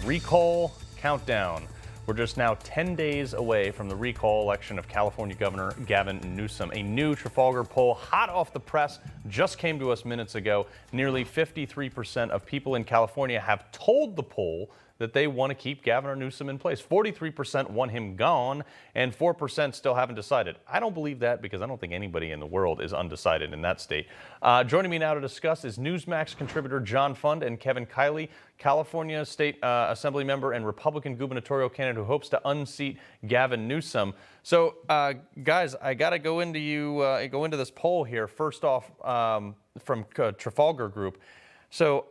recall countdown. We're just now 10 days away from the recall election of California Governor Gavin Newsom. A new Trafalgar poll, hot off the press, just came to us minutes ago. Nearly 53% of people in California have told the poll that they want to keep Governor Newsom in place. 43% want him gone, and 4% still haven't decided. I don't believe that because I don't think anybody in the world is undecided in that state. Joining me now to discuss is Newsmax contributor John Fund and Kevin Kiley, California State Assembly member and Republican gubernatorial candidate who hopes to unseat Gavin Newsom. So, guys, I got to go into this poll here. First off, from Trafalgar Group. So,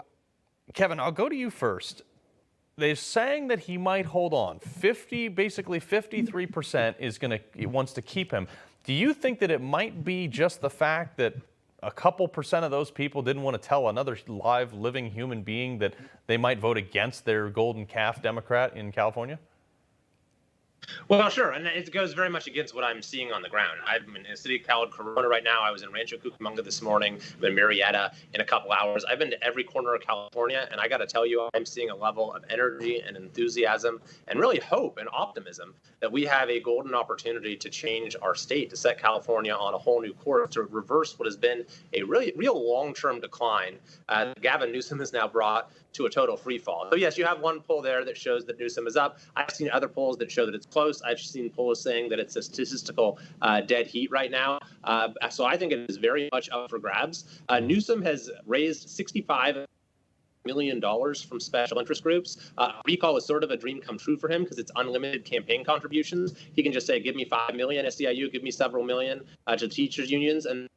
Kevin, I'll go to you first. They're saying that he might hold on. Basically 53% wants to keep him. Do you think that it might be just the fact that a couple percent of those people didn't want to tell another live, living human being that they might vote against their golden calf Democrat in California? Well, sure, and it goes very much against what I'm seeing on the ground. I'm in a city called Corona right now. I was in Rancho Cucamonga this morning. I'm in Murrieta in a couple hours. I've been to every corner of California, and I got to tell you, I'm seeing a level of energy and enthusiasm and really hope and optimism that we have a golden opportunity to change our state, to set California on a whole new course, to reverse what has been a real long-term decline that Gavin Newsom has now brought to a total free fall. So yes, you have one poll there that shows that Newsom is up. I've seen other polls that show that it's close. I've seen polls saying that it's a statistical dead heat right now. So I think it is very much up for grabs. Newsom has raised $65 million from special interest groups. Recall is sort of a dream come true for him because it's unlimited campaign contributions. He can just say, give me $5 million, SEIU, give me several million to teachers unions, and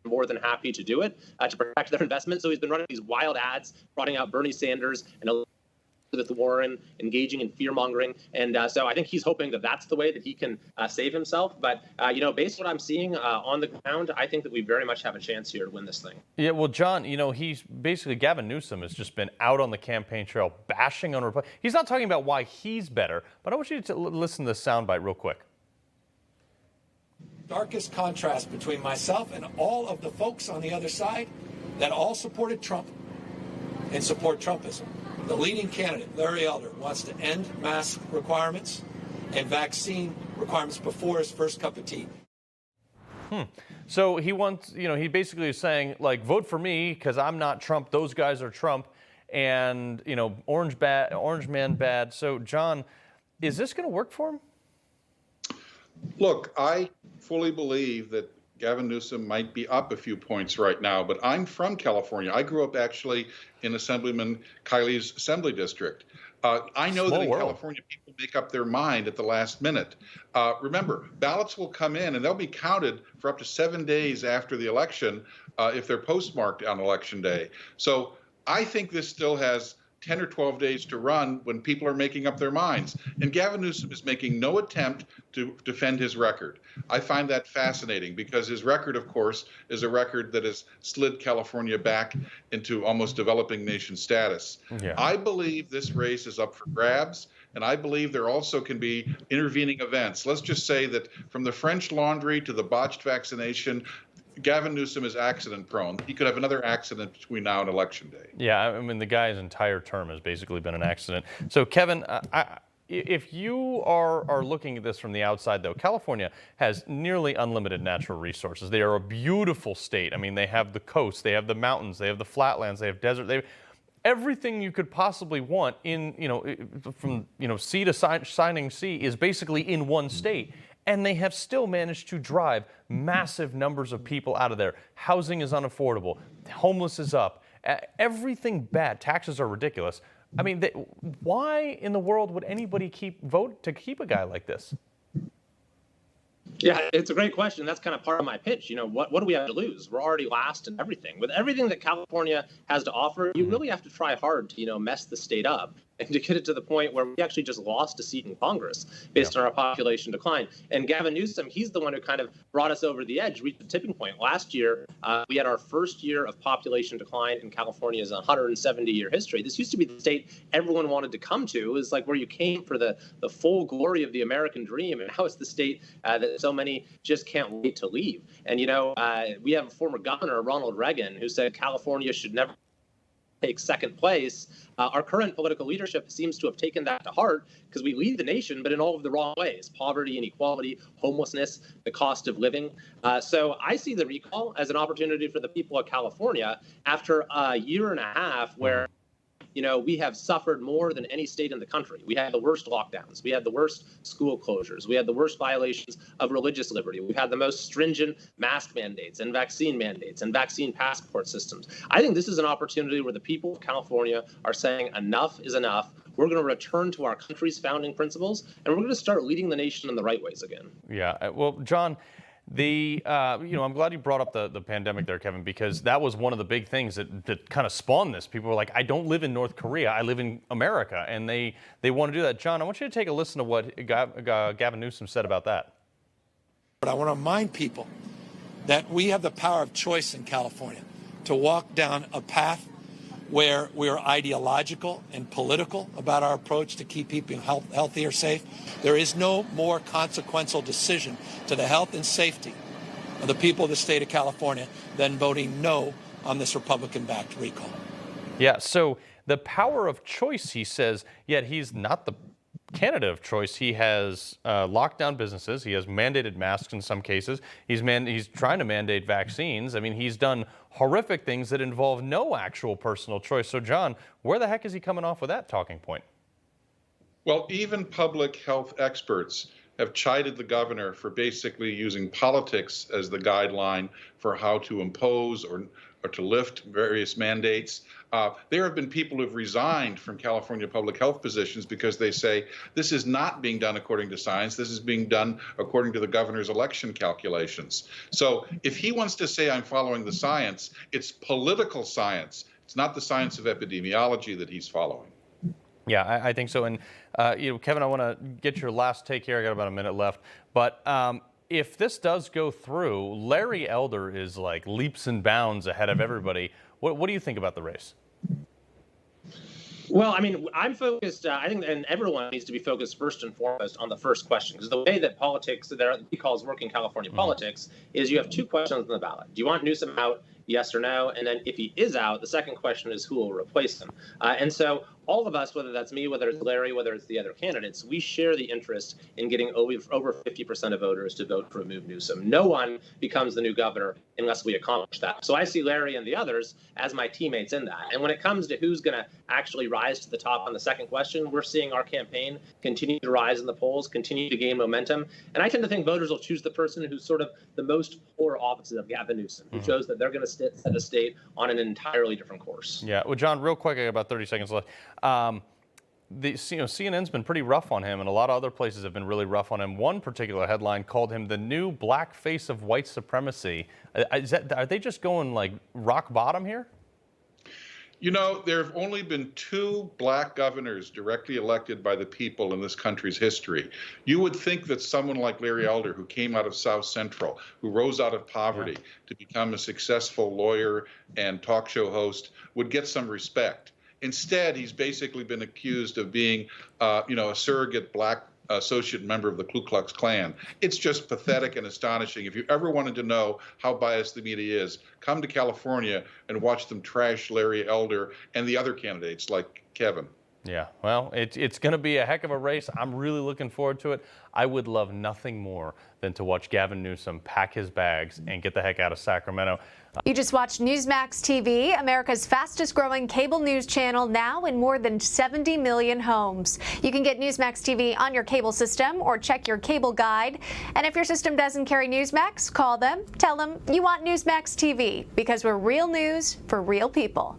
more than happy to do it to protect their investment. So he's been running these wild ads, trotting out Bernie Sanders and Elizabeth Warren, engaging in fear-mongering. And so I think he's hoping that that's the way that he can save himself. But, based on what I'm seeing on the ground, I think that we very much have a chance here to win this thing. Yeah, well, John, he's basically, Gavin Newsom has just been out on the campaign trail bashing on Republicans. He's not talking about why he's better, but I want you to listen to this soundbite real quick. Darkest contrast between myself and all of the folks on the other side that all supported Trump and support Trumpism. The leading candidate, Larry Elder, wants to end mask requirements and vaccine requirements before his first cup of tea. So he wants, he basically is saying, like, vote for me because I'm not Trump. Those guys are Trump. And, orange man bad. So, John, is this going to work for him? Look, I fully believe that Gavin Newsom might be up a few points right now, but I'm from California. I grew up actually in Assemblyman Kiley's assembly district. I know that in California, people make up their mind at the last minute. Remember, ballots will come in and they'll be counted for up to 7 days after the election if they're postmarked on election day. So I think this still has 10 or 12 days to run when people are making up their minds. And Gavin Newsom is making no attempt to defend his record. I find that fascinating because his record, of course, is a record that has slid California back into almost developing nation status. Yeah. I believe this race is up for grabs. And I believe there also can be intervening events. Let's just say that from the French Laundry to the botched vaccination, Gavin Newsom is accident prone. He could have another accident between now and election day. Yeah, I mean, the guy's entire term has basically been an accident. So, Kevin, if you are looking at this from the outside, though, California has nearly unlimited natural resources. They are a beautiful state. I mean, they have the coast, they have the mountains, they have the flatlands, they have desert, they have everything you could possibly want from sea to shining sea is basically in one state. And they have still managed to drive massive numbers of people out of there. Housing is unaffordable. Homeless is up. Everything bad. Taxes are ridiculous. I mean, why in the world would anybody vote to keep a guy like this? Yeah, it's a great question. That's kind of part of my pitch. What do we have to lose? We're already last in everything. With everything that California has to offer, you really have to try hard to, mess the state up and to get it to the point where we actually just lost a seat in Congress based on our population decline. And Gavin Newsom, he's the one who kind of brought us over the edge, reached the tipping point. Last year, we had our first year of population decline in California's 170-year history. This used to be the state everyone wanted to come to. It was like where you came for the full glory of the American dream. And now it's the state that so many just can't wait to leave. And, we have a former governor, Ronald Reagan, who said California should never take second place. Our current political leadership seems to have taken that to heart because we lead the nation, but in all of the wrong ways: poverty, inequality, homelessness, the cost of living. So I see the recall as an opportunity for the people of California after a year and a half where we have suffered more than any state in the country. We had the worst lockdowns. We had the worst school closures. We had the worst violations of religious liberty. We've had the most stringent mask mandates and vaccine passport systems. I think this is an opportunity where the people of California are saying enough is enough. We're going to return to our country's founding principles, and we're going to start leading the nation in the right ways again. Yeah. Well, John, I'm glad you brought up the pandemic there, Kevin, because that was one of the big things that kind of spawned this. People were like, I don't live in North Korea, I live in America, and they want to do that. John, I want you to take a listen to what Gavin Newsom said about that. But I want to remind people that we have the power of choice in California to walk down a path where we are ideological and political about our approach to keep people healthy or safe. There is no more consequential decision to the health and safety of the people of the state of California than voting no on this Republican-backed recall. Yeah, so the power of choice, he says, yet he's not the candidate of choice. He has locked down businesses. He has mandated masks in some cases. He's trying to mandate vaccines. I mean, he's done horrific things that involve no actual personal choice. So, John, where the heck is he coming off with that talking point? Well, even public health experts have chided the governor for basically using politics as the guideline for how to impose or to lift various mandates. There have been people who have resigned from California public health positions because they say this is not being done according to science. This is being done according to the governor's election calculations. So if he wants to say I'm following the science, it's political science. It's not the science of epidemiology that he's following. Yeah, I think so. And, Kevin, I want to get your last take here. I got about a minute left. But if this does go through, Larry Elder is like leaps and bounds ahead of everybody. What do you think about the race? Well, I mean, I'm focused, I think, and everyone needs to be focused first and foremost on the first question, because the way that politics, that he calls working California politics, is you have two questions on the ballot. Do you want Newsom out, yes or no? And then if he is out, the second question is who will replace him. And so all of us, whether that's me, whether it's Larry, whether it's the other candidates, we share the interest in getting over 50% of voters to vote for remove Newsom. No one becomes the new governor unless we accomplish that. So I see Larry and the others as my teammates in that. And when it comes to who's going to actually rise to the top on the second question, we're seeing our campaign continue to rise in the polls, continue to gain momentum. And I tend to think voters will choose the person who's sort of the most polar opposite of Gavin Newsom, who shows that they're going to set the state on an entirely different course. Yeah. Well, John, real quick, I got about 30 seconds left. CNN's been pretty rough on him, and a lot of other places have been really rough on him. One particular headline called him the new black face of white supremacy. Are they just going like rock bottom here? You know, there have only been 2 black governors directly elected by the people in this country's history. You would think that someone like Larry Elder, who came out of South Central, who rose out of poverty to become a successful lawyer and talk show host, would get some respect. Instead, he's basically been accused of being, a surrogate black associate member of the Ku Klux Klan. It's just pathetic and astonishing. If you ever wanted to know how biased the media is, come to California and watch them trash Larry Elder and the other candidates like Kevin. Yeah, well, it's going to be a heck of a race. I'm really looking forward to it. I would love nothing more than to watch Gavin Newsom pack his bags and get the heck out of Sacramento. You just watched Newsmax TV, America's fastest growing cable news channel, now in more than 70 million homes. You can get Newsmax TV on your cable system or check your cable guide. And if your system doesn't carry Newsmax, call them, tell them you want Newsmax TV, because we're real news for real people.